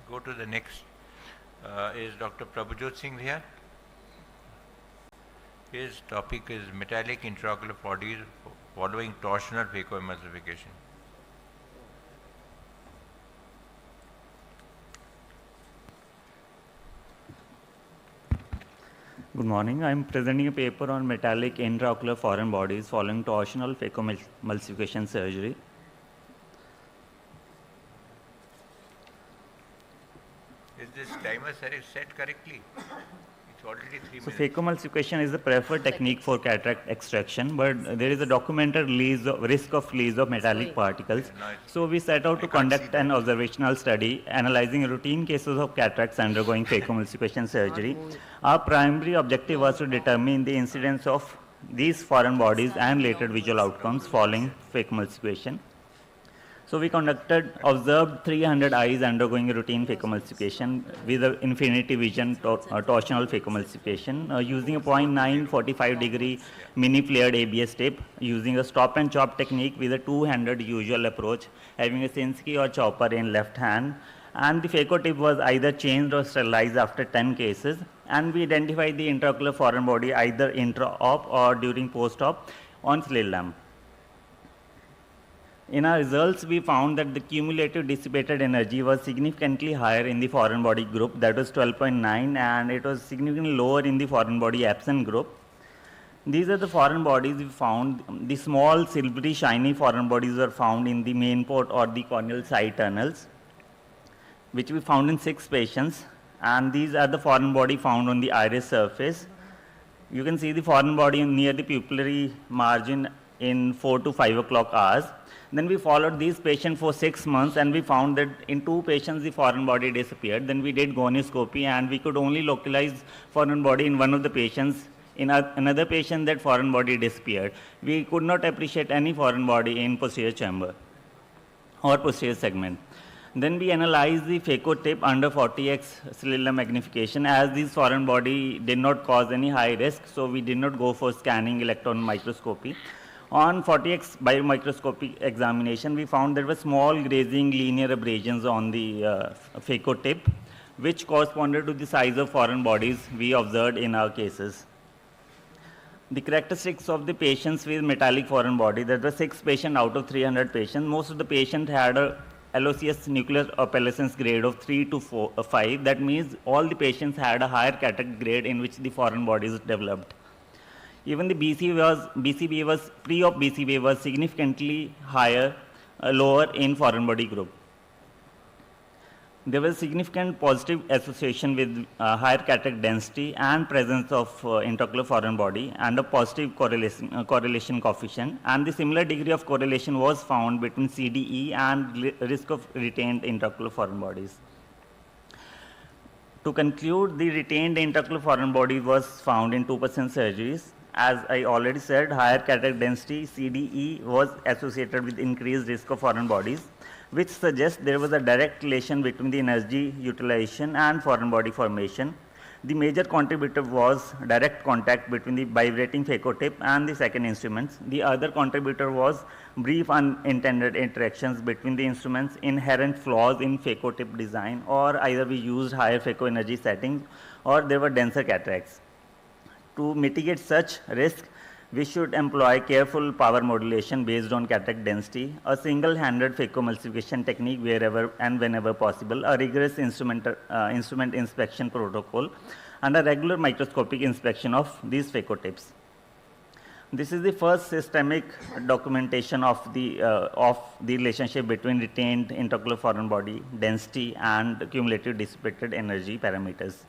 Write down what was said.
go to the next. Is Dr. Prabhjot Singh here? His topic is metallic intraocular bodies following torsional phacoemulsification. Good morning. I am presenting a paper on metallic intraocular foreign bodies following torsional phacoemulsification surgery. Is this timer set correctly? It's already 3 minutes. So phacoemulsification is the preferred technique for cataract extraction, but there is a documented risk of release of metallic particles. So we set out to conduct an observational study analyzing routine cases of cataracts undergoing phacoemulsification surgery. Our primary objective was to determine the incidence of these foreign bodies and related visual outcomes following phacoemulsification. So we observed 300 eyes undergoing routine phacoemulsification with an infinity vision torsional phacoemulsification using a 0.945 degree mini flared ABS tip, using a stop and chop technique with a two-handed usual approach, having a SINGH or chopper in left hand, and the phaco tip was either changed or sterilized after 10 cases, and we identified the intraocular foreign body either intra-op or during post-op on slit lamp. In our results, we found that the cumulative dissipated energy was significantly higher in the foreign body group, that was 12.9, and it was significantly lower in the foreign body absent group. These are the foreign bodies we found. The small silvery shiny foreign bodies were found in the main port or the corneal side tunnels, which we found in 6 patients, and these are the foreign body found on the iris surface. You can see the foreign body near the pupillary margin in 4 to 5 o'clock hours. Then we followed these patients for 6 months, and we found that in 2 patients the foreign body disappeared. Then we did gonioscopy, and we could only localize foreign body in one of the patients. In another patient, that foreign body disappeared. We could not appreciate any foreign body in posterior chamber or posterior segment. Then we analyzed the phaco tip under 40x slit lamp magnification, as this foreign body did not cause any high risk, so we did not go for scanning electron microscopy. On 40x biomicroscopic examination, we found there were small grazing linear abrasions on the phaco tip, which corresponded to the size of foreign bodies we observed in our cases. The characteristics of the patients with metallic foreign body, there were 6 patients out of 300 patients. Most of the patients had a LOCS nuclear opalescence grade of 3 to 5. That means all the patients had a higher cataract grade in which the foreign bodies developed. Even the BCB was significantly lower in foreign body group. There was significant positive association with higher cataract density and presence of intraocular foreign body and a positive correlation coefficient, and the similar degree of correlation was found between CDE and risk of retained intraocular foreign bodies. To conclude, the retained intraocular foreign body was found in 2% surgeries. As I already said, higher cataract density, CDE, was associated with increased risk of foreign bodies, which suggests there was a direct relation between the energy utilization and foreign body formation. The major contributor was direct contact between the vibrating phaco tip and the second instruments. The other contributor was brief unintended interactions between the instruments, inherent flaws in phaco tip design, or either we used higher phaco energy settings or there were denser cataracts. To mitigate such risk, we should employ careful power modulation based on cataract density, a single-handed phacoemulsification technique wherever and whenever possible, a rigorous instrument inspection protocol, and a regular microscopic inspection of these phaco tips. This is the first systemic documentation of the relationship between retained intraocular foreign body density and cumulative dissipated energy parameters.